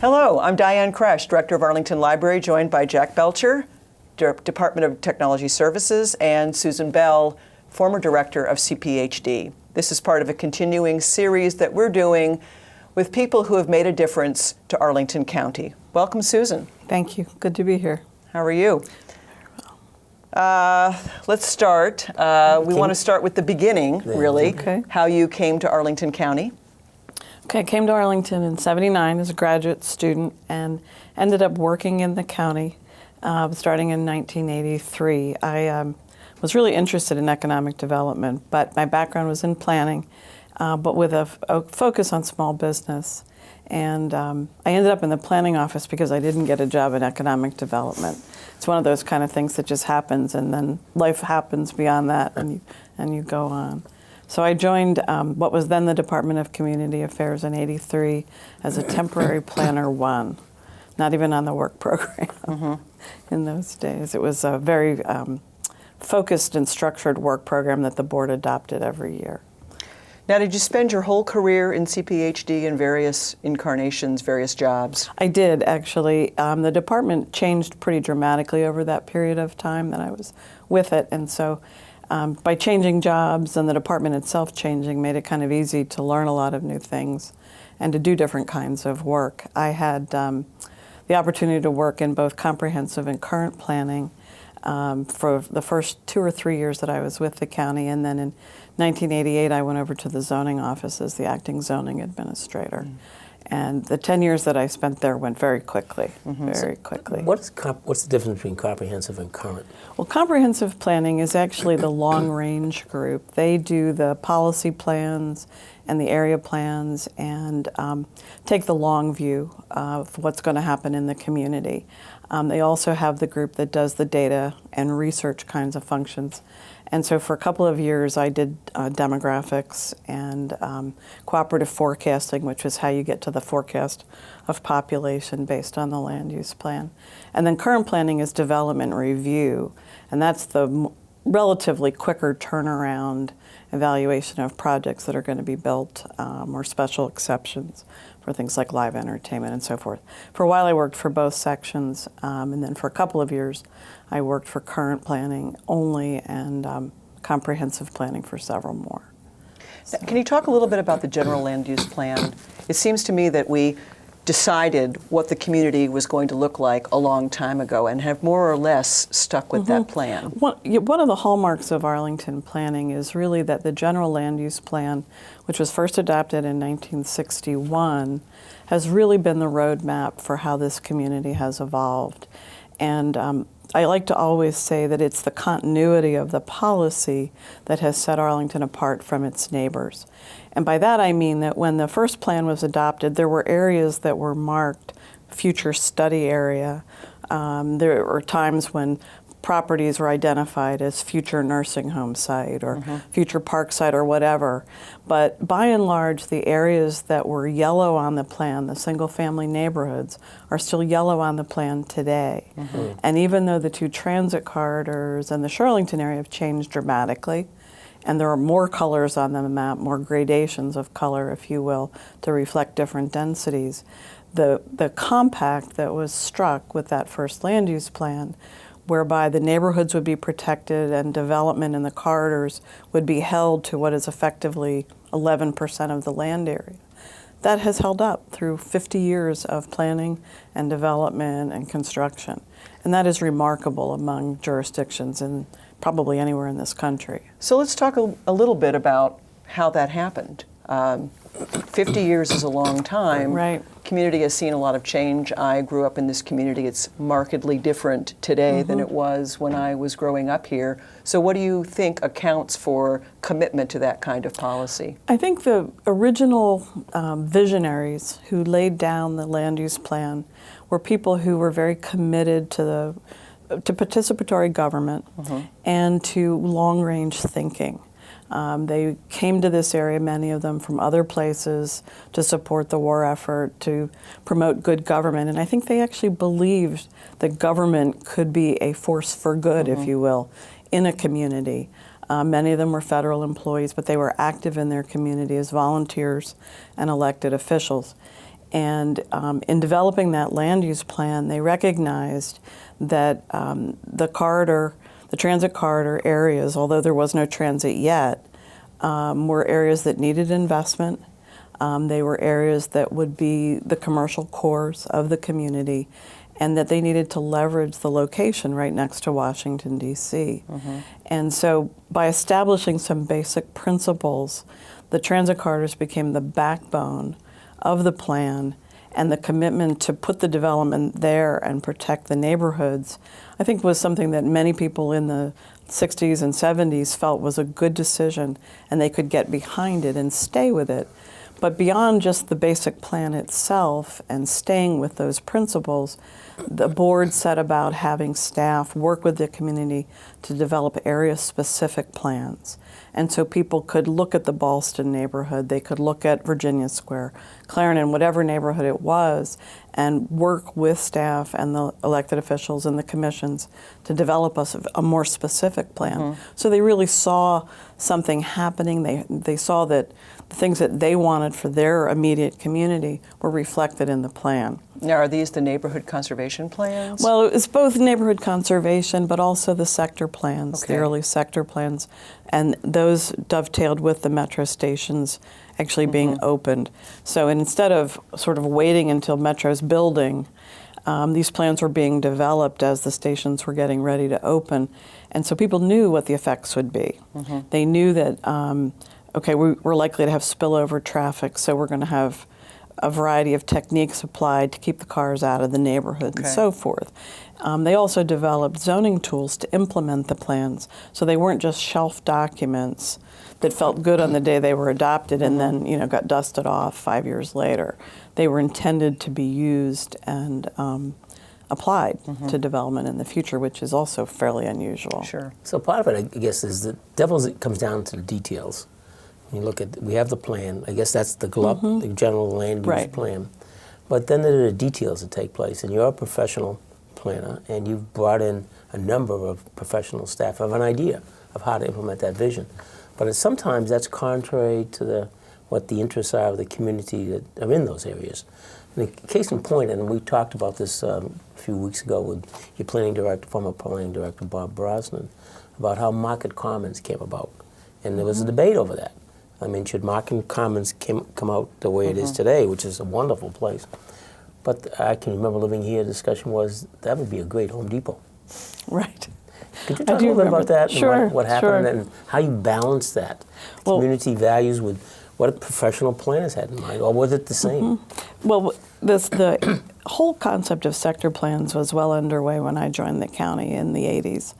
Hello, I'm Diane Kresh, Director of Arlington Library, joined by Jack Belcher, Department of Technology Services, and Susan Bell, former Director of CPHD. This is part of a continuing series that we're doing with people who have made a difference to Arlington County. Welcome, Susan. Thank you. Good to be here. How are you? Let's start. We want to start with the beginning, really, Okay. how you came to Arlington County. Okay, I came to Arlington in '79 as a graduate student and ended up working in the county starting in 1983. I was really interested in economic development, but my background was in planning, but with a focus on small business. And I ended up in the planning office because I didn't get a job in economic development. It's one of those kind of things that just happens, and then life happens beyond that, and you go on. So I joined what was then the Department of Community Affairs in '83 as a temporary planner 1, not even on the work program in those days. It was a very focused and structured work program that the board adopted every year. Now, did you spend your whole career in CPHD in various incarnations, various jobs? I did, actually. The department changed pretty dramatically over that period of time that I was with it, and so by changing jobs and the department itself changing made it kind of easy to learn a lot of new things and to do different kinds of work. I had the opportunity to work in both comprehensive and current planning for the first 2 or 3 years that I was with the county, and then in 1988 I went over to the zoning office as the acting zoning administrator. And the 10 years that I spent there went very quickly, very quickly. What's the difference between comprehensive and current? Well, comprehensive planning is actually the long-range group. They do the policy plans and the area plans and take the long view of what's going to happen in the community. They also have the group that does the data and research kinds of functions. And so for a couple of years, I did demographics and cooperative forecasting, which is how you get to the forecast of population based on the land use plan. And then current planning is development review, and that's the relatively quicker turnaround evaluation of projects that are going to be built or special exceptions for things like live entertainment and so forth. For a while I worked for both sections, and then for a couple of years I worked for current planning only and comprehensive planning for several more. So. Can you talk a little bit about the general land use plan? It seems to me that we decided what the community was going to look like a long time ago and have more or less stuck with that plan. One of the hallmarks of Arlington planning is really that the general land use plan, which was first adopted in 1961, has really been the roadmap for how this community has evolved. And I like to always say that it's the continuity of the policy that has set Arlington apart from its neighbors. And by that I mean that when the first plan was adopted, there were areas that were marked future study area. There were times when properties were identified as future nursing home site or future park site or whatever. But by and large, the areas that were yellow on the plan, the single-family neighborhoods, are still yellow on the plan today. And even though the 2 transit corridors and the Shirlington area have changed dramatically, and there are more colors on the map, more gradations of color, if you will, to reflect different densities, the compact that was struck with that first land use plan, whereby the neighborhoods would be protected and development in the corridors would be held to what is effectively 11% of the land area. That has held up through 50 years of planning and development and construction. And that is remarkable among jurisdictions and probably anywhere in this country. So let's talk a little bit about how that happened. 50 years is a long time. Right. Community has seen a lot of change. I grew up in this community. It's markedly different today than it was when I was growing up here. So what do you think accounts for commitment to that kind of policy? I think the original visionaries who laid down the land use plan were people who were very committed to participatory government and to long-range thinking. They came to this area, many of them from other places, to support the war effort, to promote good government. And I think they actually believed that government could be a force for good, if you will, in a community. Many of them were federal employees, but they were active in their community as volunteers and elected officials. And in developing that land use plan, they recognized that the transit corridor areas, although there was no transit yet, were areas that needed investment. They were areas that would be the commercial cores of the community, and that they needed to leverage the location right next to Washington, D.C. And so by establishing some basic principles, the transit corridors became the backbone of the plan, and the commitment to put the development there and protect the neighborhoods, I think, was something that many people in the 60s and 70s felt was a good decision, and they could get behind it and stay with it. But beyond just the basic plan itself and staying with those principles, the board set about having staff work with the community to develop area-specific plans. And so people could look at the Ballston neighborhood, they could look at Virginia Square, Clarendon, whatever neighborhood it was, and work with staff and the elected officials and the commissions to develop a more specific plan. So they really saw something happening. They saw that the things that they wanted for their immediate community were reflected in the plan. Now, are these the neighborhood conservation plans? Well, it's both neighborhood conservation, but also the sector plans, Okay. the early sector plans, and those dovetailed with the metro stations actually being opened. So instead of sort of waiting until Metro's building, these plans were being developed as the stations were getting ready to open. And so people knew what the effects would be. They knew that, okay, we're likely to have spillover traffic, so we're going to have a variety of techniques applied to keep the cars out of the neighborhood and so forth. They also developed zoning tools to implement the plans, so they weren't just shelf documents that felt good on the day they were adopted and then got dusted off 5 years later. They were intended to be used and applied to development in the future, which is also fairly unusual. Sure. So part of it, I guess, is the devil's, it comes down to the details. You look at, we have the plan. I guess that's the GLUP, the general land use plan. But then there are the details that take place. And you're a professional planner, and you've brought in a number of professional staff who have an idea of how to implement that vision. But sometimes that's contrary to what the interests are of the community that are in those areas. And the case in point, and we talked about this a few weeks ago with your planning director, former planning director Bob Brosnan, about how Market Commons came about. And there was a debate over that. I mean, should Market Commons come out the way it is today, which is a wonderful place. But I can remember living here, the discussion was that would be a great Home Depot. Right. Could you talk a little bit about that and what happened and how you balanced that community values with what professional planners had in mind, or was it the same? Well, the whole concept of sector plans was well underway when I joined the county in the 80s.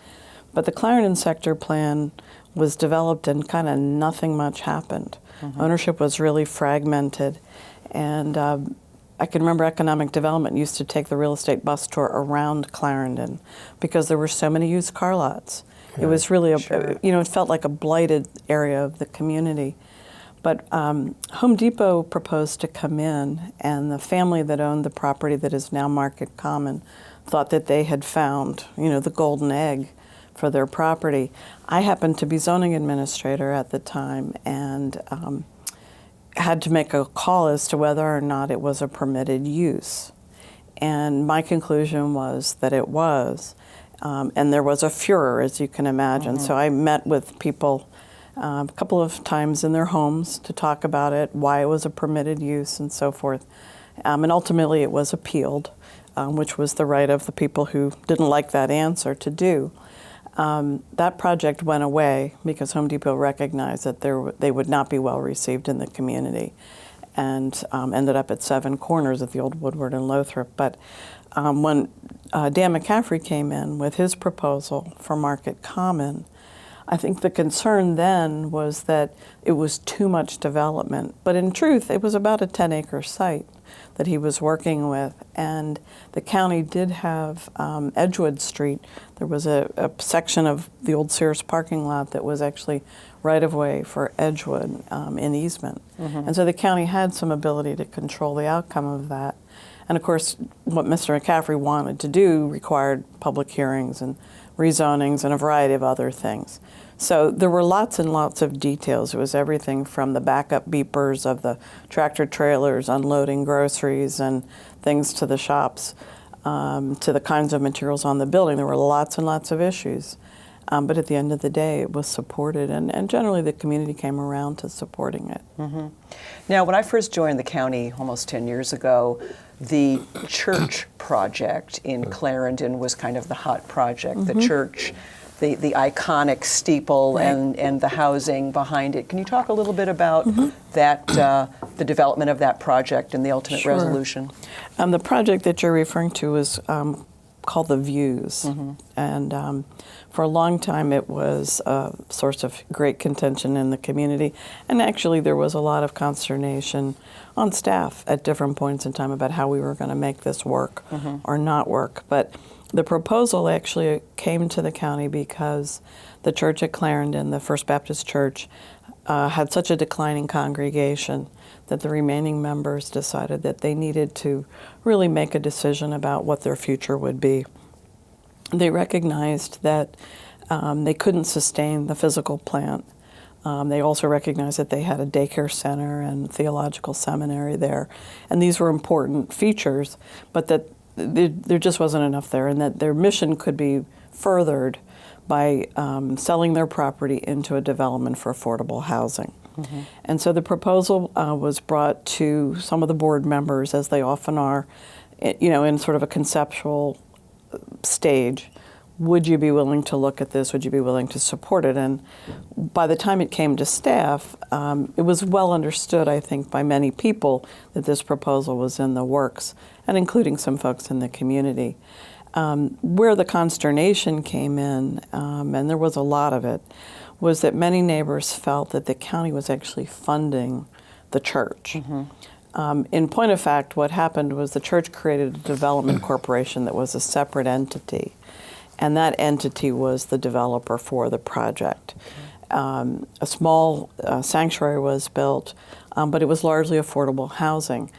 But the Clarendon sector plan was developed and kind of nothing much happened. Ownership was really fragmented. And I can remember economic development used to take the real estate bus tour around Clarendon because there were so many used car lots. It was really, it felt like a blighted area of the community. But Home Depot proposed to come in, and the family that owned the property that is now Market Common thought that they had found, the golden egg for their property. I happened to be zoning administrator at the time and had to make a call as to whether or not it was a permitted use. And my conclusion was that it was. And there was a furor, as you can imagine. So I met with people a couple of times in their homes to talk about it, why it was a permitted use and so forth. And ultimately it was appealed, which was the right of the people who didn't like that answer to do. That project went away because Home Depot recognized that they would not be well received in the community, and ended up at 7 Corners at the old Woodward and Lothrop. But when Dan McCaffrey came in with his proposal for Market Common, I think the concern then was that it was too much development. But in truth, it was about a 10-acre site that he was working with. And the county did have Edgewood Street. There was a section of the old Sears parking lot that was actually right-of-way for Edgewood in easement. And so the county had some ability to control the outcome of that. And of course, what Mr. McCaffrey wanted to do required public hearings and rezonings and a variety of other things. So there were lots and lots of details. It was everything from the backup beepers of the tractor trailers unloading groceries and things to the shops, to the kinds of materials on the building. There were lots and lots of issues. But at the end of the day, it was supported, and generally the community came around to supporting it. Mm-hmm. Now, when I first joined the county almost 10 years ago, the church project in Clarendon was kind of the hot project. The church, the iconic steeple, and the housing behind it. Can you talk a little bit about that, the development of that project and the ultimate resolution? The project that you're referring to is called the Views, and for a long time it was a source of great contention in the community, and actually there was a lot of consternation on staff at different points in time about how we were going to make this work or not work. But the proposal actually came to the county because the church at Clarendon, the First Baptist Church, had such a declining congregation that the remaining members decided that they needed to really make a decision about what their future would be. They recognized that they couldn't sustain the physical plant. They also recognized that they had a daycare center and theological seminary there, and these were important features, but that there just wasn't enough there, and that their mission could be furthered by selling their property into a development for affordable housing. And so the proposal was brought to some of the board members, as they often are, in sort of a conceptual stage. Would you be willing to look at this? Would you be willing to support it? And by the time it came to staff, it was well understood, I think, by many people that this proposal was in the works, and including some folks in the community. Where the consternation came in, and there was a lot of it, was that many neighbors felt that the county was actually funding the church. In point of fact, what happened was the church created a development corporation that was a separate entity, and that entity was the developer for the project. A small sanctuary was built, but it was largely affordable housing.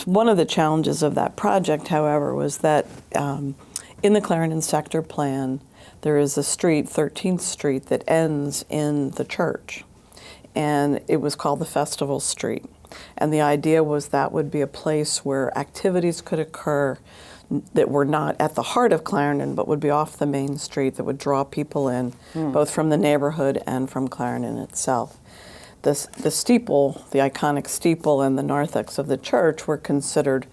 One of the challenges of that project, however, was that in the Clarendon sector plan, there is a street, 13th Street, that ends in the church, and it was called the Festival Street. And the idea was that would be a place where activities could occur that were not at the heart of Clarendon, but would be off the main street, that would draw people in, both from the neighborhood and from Clarendon itself. The steeple, the iconic steeple, and the narthex of the church were considered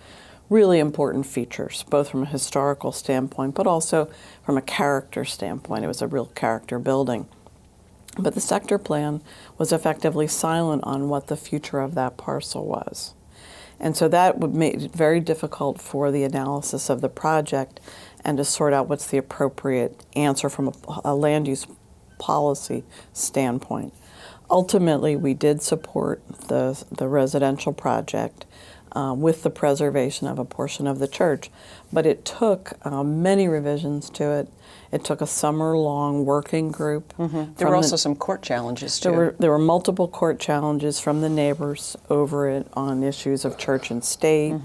really important features, both from a historical standpoint, but also from a character standpoint. It was a real character building. But the sector plan was effectively silent on what the future of that parcel was. And so that would make it very difficult for the analysis of the project and to sort out what's the appropriate answer from a land use policy standpoint. Ultimately, we did support the residential project with the preservation of a portion of the church, but it took many revisions to it. It took a summer-long working group. There were also some court challenges, too. There were multiple court challenges from the neighbors over it on issues of church and state.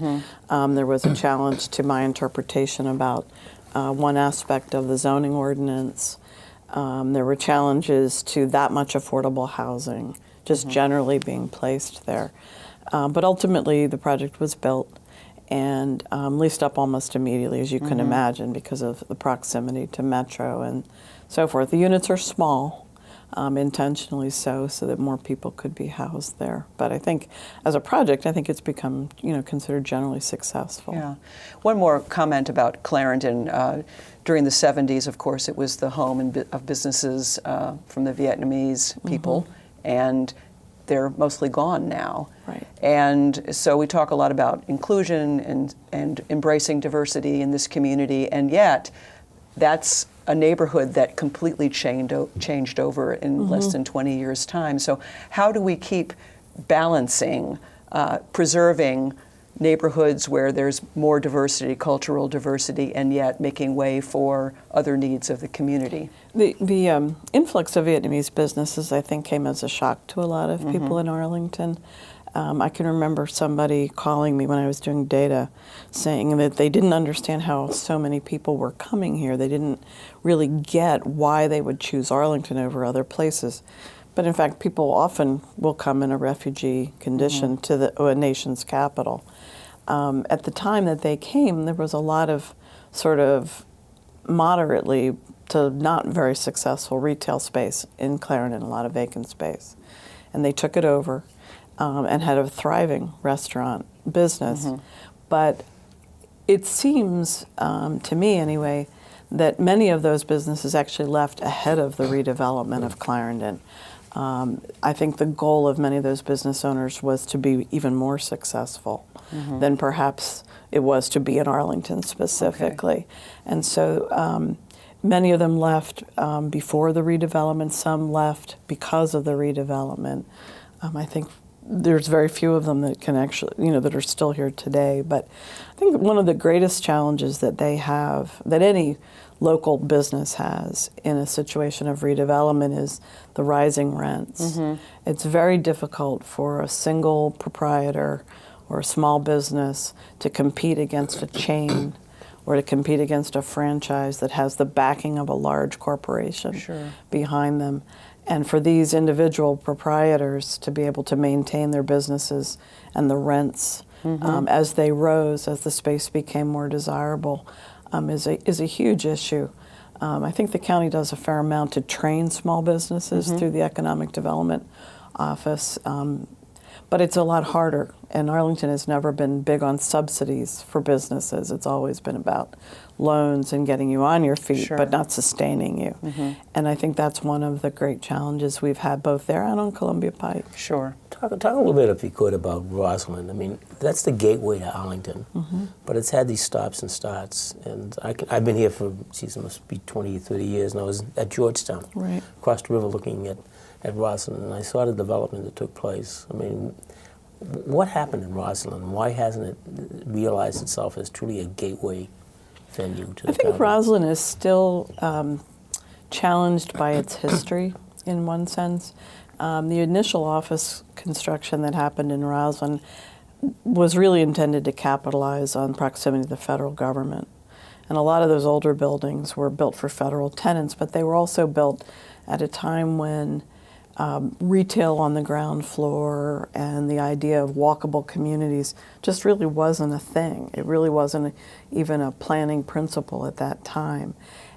There was a challenge to my interpretation about one aspect of the zoning ordinance. There were challenges to that much affordable housing, just generally being placed there. But ultimately, the project was built and leased up almost immediately, as you can imagine, because of the proximity to Metro and so forth. The units are small, intentionally so that more people could be housed there. But I think, as a project, I think it's become, considered generally successful. Yeah. One more comment about Clarendon. During the 70s, of course, it was the home of businesses from the Vietnamese people, and they're mostly gone now. Right. And so we talk a lot about inclusion and embracing diversity in this community, and yet that's a neighborhood that completely changed over in less than 20 years' time. So how do we keep balancing, preserving neighborhoods where there's more diversity, cultural diversity, and yet making way for other needs of the community? The influx of Vietnamese businesses, I think, came as a shock to a lot of people in Arlington. I can remember somebody calling me when I was doing data saying that they didn't understand how so many people were coming here. They didn't really get why they would choose Arlington over other places. But in fact, people often will come in a refugee condition to a nation's capital. At the time that they came, there was a lot of sort of moderately to not very successful retail space in Clarendon, a lot of vacant space. And they took it over. And had a thriving restaurant business. But it seems, to me anyway, that many of those businesses actually left ahead of the redevelopment of Clarendon. I think the goal of many of those business owners was to be even more successful than perhaps it was to be in Arlington specifically. Okay. And so many of them left before the redevelopment, some left because of the redevelopment. I think there's very few of them that can actually, that are still here today. But I think one of the greatest challenges that they have, that any local business has in a situation of redevelopment, is the rising rents. It's very difficult for a single proprietor or a small business to compete against a chain or to compete against a franchise that has the backing of a large corporation behind them. And for these individual proprietors to be able to maintain their businesses and the rents as they rose, as the space became more desirable, is a huge issue. I think the county does a fair amount to train small businesses through the Economic Development Office, but it's a lot harder. And Arlington has never been big on subsidies for businesses. It's always been about loans and getting you on your feet, but not sustaining you. And I think that's one of the great challenges we've had both there and on Columbia Pike. Talk a little bit, if you could, about Roslyn. I mean, that's the gateway to Arlington, but it's had these stops and starts. And I've been here for, it must be 20, 30 years, and I was at Georgetown, across the river looking at Roslyn, and I saw the development that took place. I mean, what happened in Roslyn? Why hasn't it realized itself as truly a gateway venue to the I think county? Roslyn is still challenged by its history in one sense. The initial office construction that happened in Roslyn was really intended to capitalize on proximity to the federal government. And a lot of those older buildings were built for federal tenants, but they were also built at a time when retail on the ground floor and the idea of walkable communities just really wasn't a thing. It really wasn't even a planning principle at that time.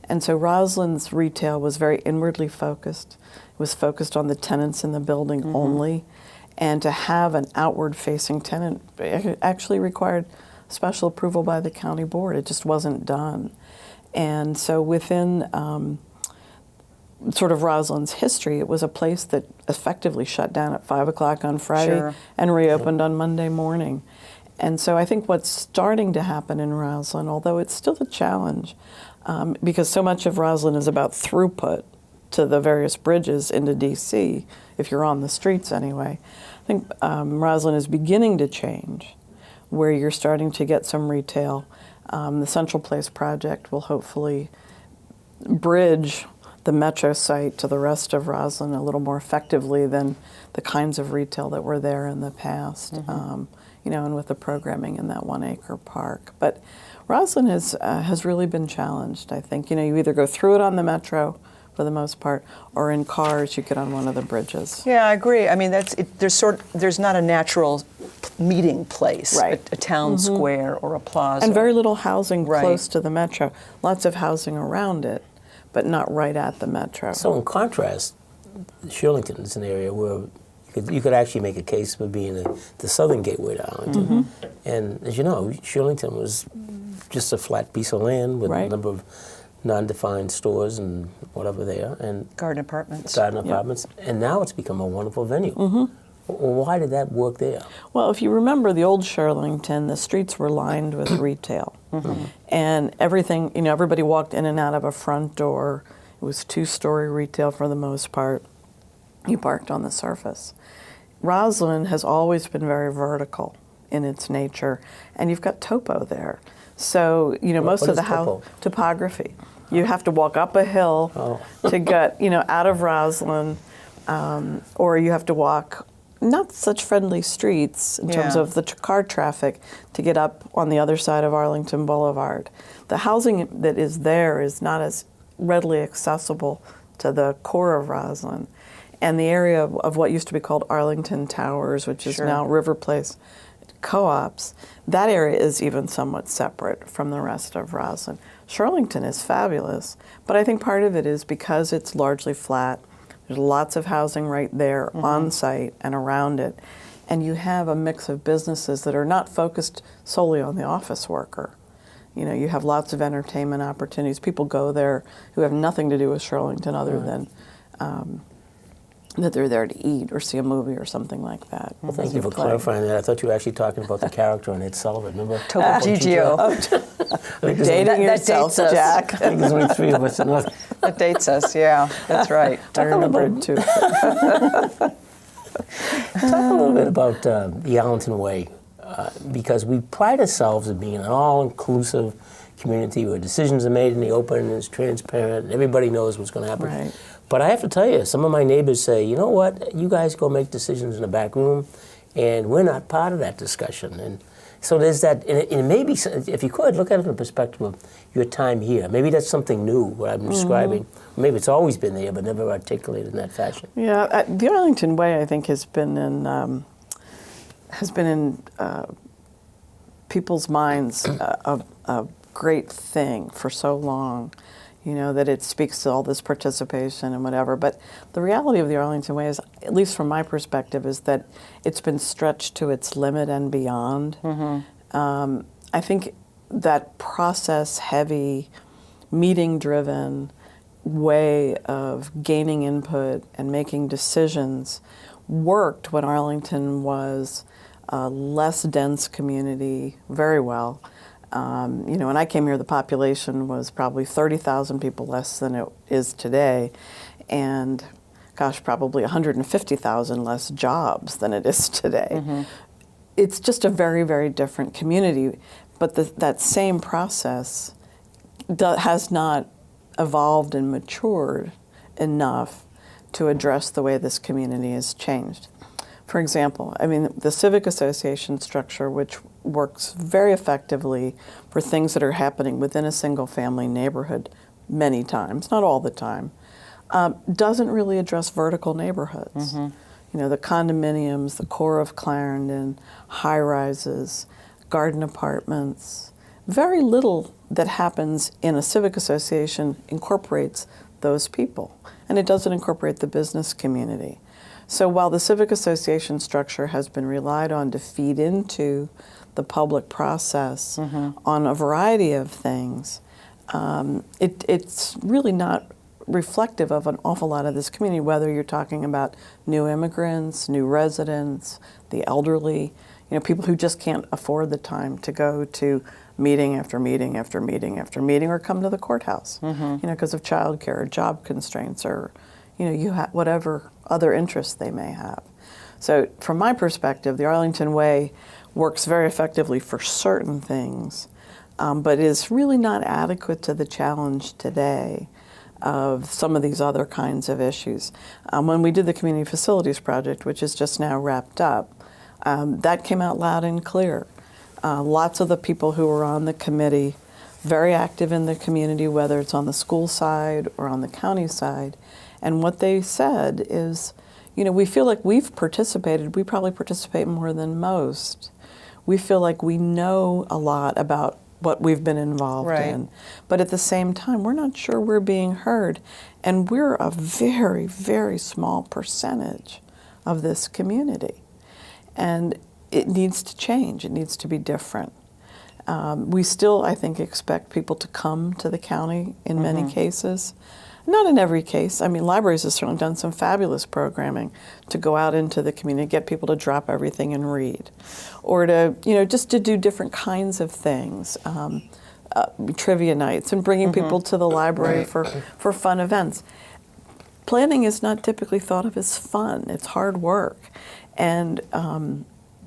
And so Roslyn's retail was very inwardly focused. It was focused on the tenants in the building only. And to have an outward-facing tenant actually required special approval by the county board. It just wasn't done. And so within sort of Roslyn's history, it was a place that effectively shut down at 5 o'clock on Friday and reopened on Monday morning. And so I think what's starting to happen in Roslyn, although it's still a challenge, because so much of Roslyn is about throughput to the various bridges into D.C., if you're on the streets anyway, I think Roslyn is beginning to change, where you're starting to get some retail. The Central Place project will hopefully bridge the metro site to the rest of Roslyn a little more effectively than the kinds of retail that were there in the past, and with the programming in that 1 acre park. But Roslyn has really been challenged, I think. You either go through it on the metro for the most part, or in cars you get on one of the bridges. Yeah, I agree. I mean, there's not a natural meeting place, a town square or a plaza. And very little housing close to the metro. Lots of housing around it, but not right at the metro. So in contrast, Shirlington is an area where you could actually make a case for being the southern gateway to Arlington. And as you know, Shirlington was just a flat piece of land with a number of non-defined stores and whatever there. And garden apartments. And now it's become a wonderful venue. Why did that work there? Well, if you remember the old Shirlington, the streets were lined with retail. And everything, everybody walked in and out of a front door. It was two-story retail for the most part. You parked on the surface. Roslyn has always been very vertical in its nature, and you've got topo there. So, most of the house topography. You have to walk up a hill to get, out of Roslyn, or you have to walk not such friendly streets in terms Yeah. of the car traffic to get up on the other side of Arlington Boulevard. The housing that is there is not as readily accessible to the core of Roslyn. And the area of what used to be called Arlington Towers, which is Sure. now River Place Co-ops, that area is even somewhat separate from the rest of Roslyn. Shirlington is fabulous, but I think part of it is because it's largely flat. There's lots of housing right there on site and around it. And you have a mix of businesses that are not focused solely on the office worker. You know, you have lots of entertainment opportunities. People go there who have nothing to do with Shirlington other than that they're there to eat or see a movie or something like that. Well, thank you for clarifying that. I thought you were actually talking about the character on Ed Sullivan. Remember? Topo Gigio. Dating yourself, dates us. Jack. I think there's only 3 of us. That dates us, yeah, that's right. I remember it too. Talk a little bit about the Arlington Way, because we pride ourselves as being an all-inclusive community where decisions are made in the open and it's transparent and everybody knows what's going to happen. Right. But I have to tell you, some of my neighbors say, you know what, you guys go make decisions in the back room and we're not part of that discussion. And so there's that, and maybe, if you could, look at it from the perspective of your time here. Maybe that's something new, what I'm describing. Maybe it's always been there, but never articulated in that fashion. Yeah, the Arlington Way, I think, has been in people's minds a great thing for so long. You know, that it speaks to all this participation and whatever. But the reality of the Arlington Way is, at least from my perspective, is that it's been stretched to its limit and beyond. I think that process-heavy, meeting-driven way of gaining input and making decisions worked when Arlington was a less dense community very well. You know, when I came here, the population was probably 30,000 people less than it is today, and gosh, probably 150,000 less jobs than it is today. It's just a very, very different community, but that same process has not evolved and matured enough to address the way this community has changed. For example, I mean, the civic association structure, which works very effectively for things that are happening within a single family neighborhood many times, not all the time, doesn't really address vertical neighborhoods. You know, the condominiums, the core of Clarendon, high-rises, garden apartments, very little that happens in a civic association incorporates those people, and it doesn't incorporate the business community. So while the civic association structure has been relied on to feed into the public process on a variety of things, it's really not reflective of an awful lot of this community, whether you're talking about new immigrants, new residents, the elderly, you know, people who just can't afford the time to go to meeting after meeting after meeting after meeting or come to the courthouse, you know, because of childcare or job constraints or, you know, whatever other interests they may have. So from my perspective, the Arlington Way works very effectively for certain things, but is really not adequate to the challenge today of some of these other kinds of issues. When we did the Community Facilities Project, which is just now wrapped up, that came out loud and clear. Lots of the people who were on the committee, very active in the community, whether it's on the school side or on the county side, and what they said is, you know, we feel like we've participated, we probably participate more than most. We feel like we know a lot about what we've been involved in, but at the same time, we're not sure we're being heard, and we're a very, very small percentage of this community. And it needs to change, it needs to be different. We still, I think, expect people to come to the county in many cases. Not in every case. I mean, libraries have certainly done some fabulous programming to go out into the community, get people to drop everything and read, or to, you know, just to do different kinds of things, trivia nights, and bringing people to the library for fun events. Planning is not typically thought of as fun. It's hard work, and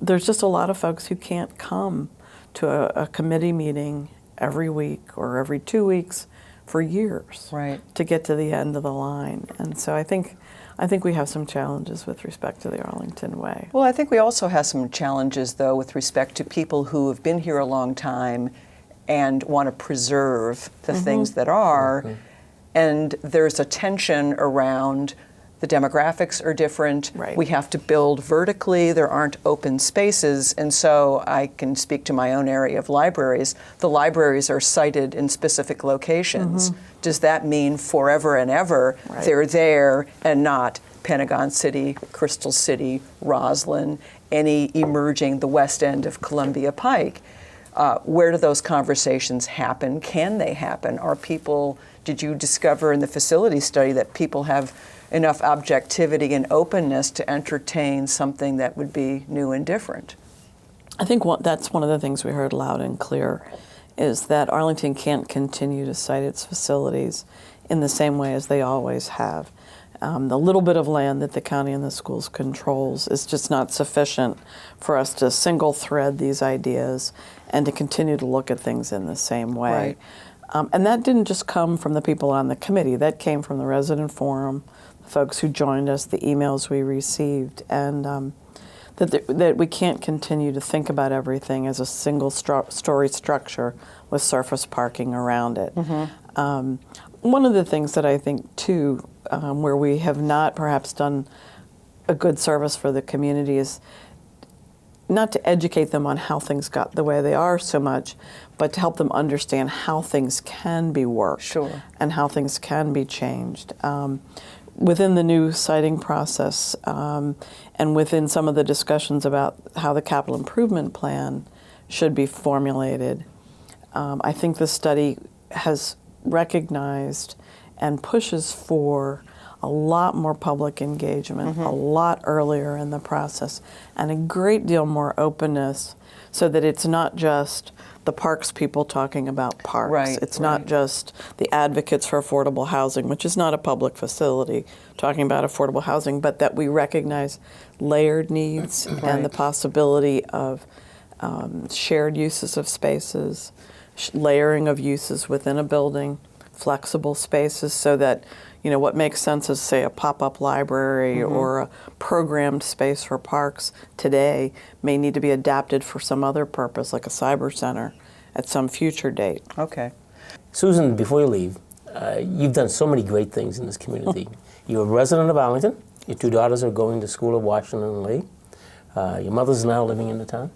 there's just a lot of folks who can't come to a committee meeting every week or every 2 weeks for years to get to the end of the line. And so I think I think we have some challenges with respect to the Arlington Way. Well, I think we also have some challenges, though, with respect to people who have been here a long time and want to preserve the things that are. And there's a tension around the demographics are different. Right. We have to build vertically. There aren't open spaces. And so I can speak to my own area of libraries. The libraries are sited in specific locations. Does that mean forever and ever Right. they're there and not Pentagon City, Crystal City, Roslyn, any emerging the west end of Columbia Pike? Where do those conversations happen? Can they happen? Are people, did you discover in the facility study that people have enough objectivity and openness to entertain something that would be new and different? I think that's one of the things we heard loud and clear, is that Arlington can't continue to site its facilities in the same way as they always have. The little bit of land that the county and the schools controls is just not sufficient for us to single thread these ideas and to continue to look at things in the same way. Right. And that didn't just come from the people on the committee, that came from the resident forum, the folks who joined us, the emails we received, and that we can't continue to think about everything as a single story structure with surface parking around it. One of the things that I think, too, where we have not perhaps done a good service for the community is not to educate them on how things got the way they are so much, but to help them understand how things can be worked. Sure. And how things can be changed. Within the new siting process and within some of the discussions about how the capital improvement plan should be formulated, I think the study has recognized and pushes for a lot more public engagement, a lot earlier in the process, and a great deal more openness so that it's not just the parks people talking about parks. Right, it's not just the advocates for affordable housing, which is not a public facility, talking about affordable housing, but that we recognize layered needs and the possibility of shared uses of spaces, layering of uses within a building, flexible spaces, so that what makes sense is, say, a pop-up library or a programmed space for parks today may need to be adapted for some other purpose, like a cyber center, at some future date. Okay. Susan, before you leave, you've done so many great things in this community. You're a resident of Arlington. Your two daughters are going to school at Washington and Lee. Your mother's now living in the town.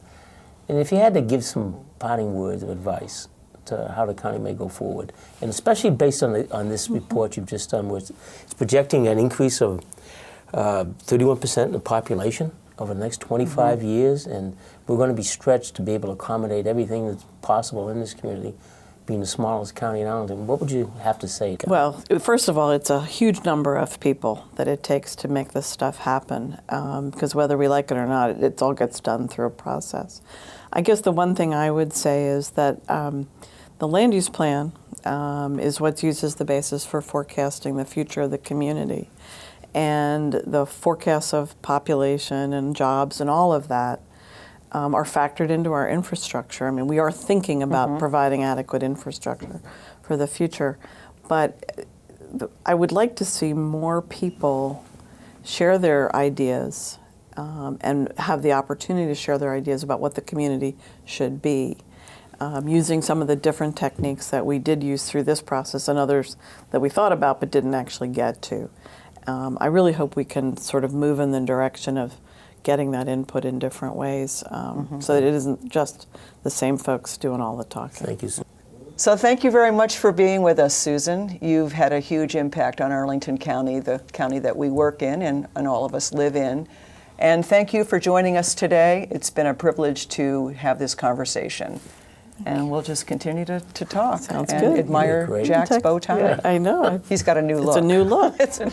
And if you had to give some parting words of advice to how the county may go forward, and especially based on this report you've just done, where it's projecting an increase of 31% in the population over the next 25 years, and we're going to be stretched to be able to accommodate everything that's possible in this community, being the smallest county in Arlington. What would you have to say? Well, first of all, it's a huge number of people that it takes to make this stuff happen, because whether we like it or not, it all gets done through a process. I guess the one thing I would say is that the land use plan is what's used as the basis for forecasting the future of the community. And the forecasts of population and jobs and all of that are factored into our infrastructure. I mean, we are thinking about providing adequate infrastructure for the future. But I would like to see more people share their ideas and have the opportunity to share their ideas about what the community should be. Using some of the different techniques that we did use through this process and others that we thought about but didn't actually get to. I really hope we can sort of move in the direction of getting that input in different ways so that it isn't just the same folks doing all the talking. Thank you, Susan. So thank you very much for being with us, Susan. You've had a huge impact on Arlington County, the county that we work in and all of us live in. And thank you for joining us today. It's been a privilege to have this conversation. And we'll just continue to talk Sounds and good. admire Great. Jack's bow tie. Yeah, I know. He's got a new look. It's a new look. It's a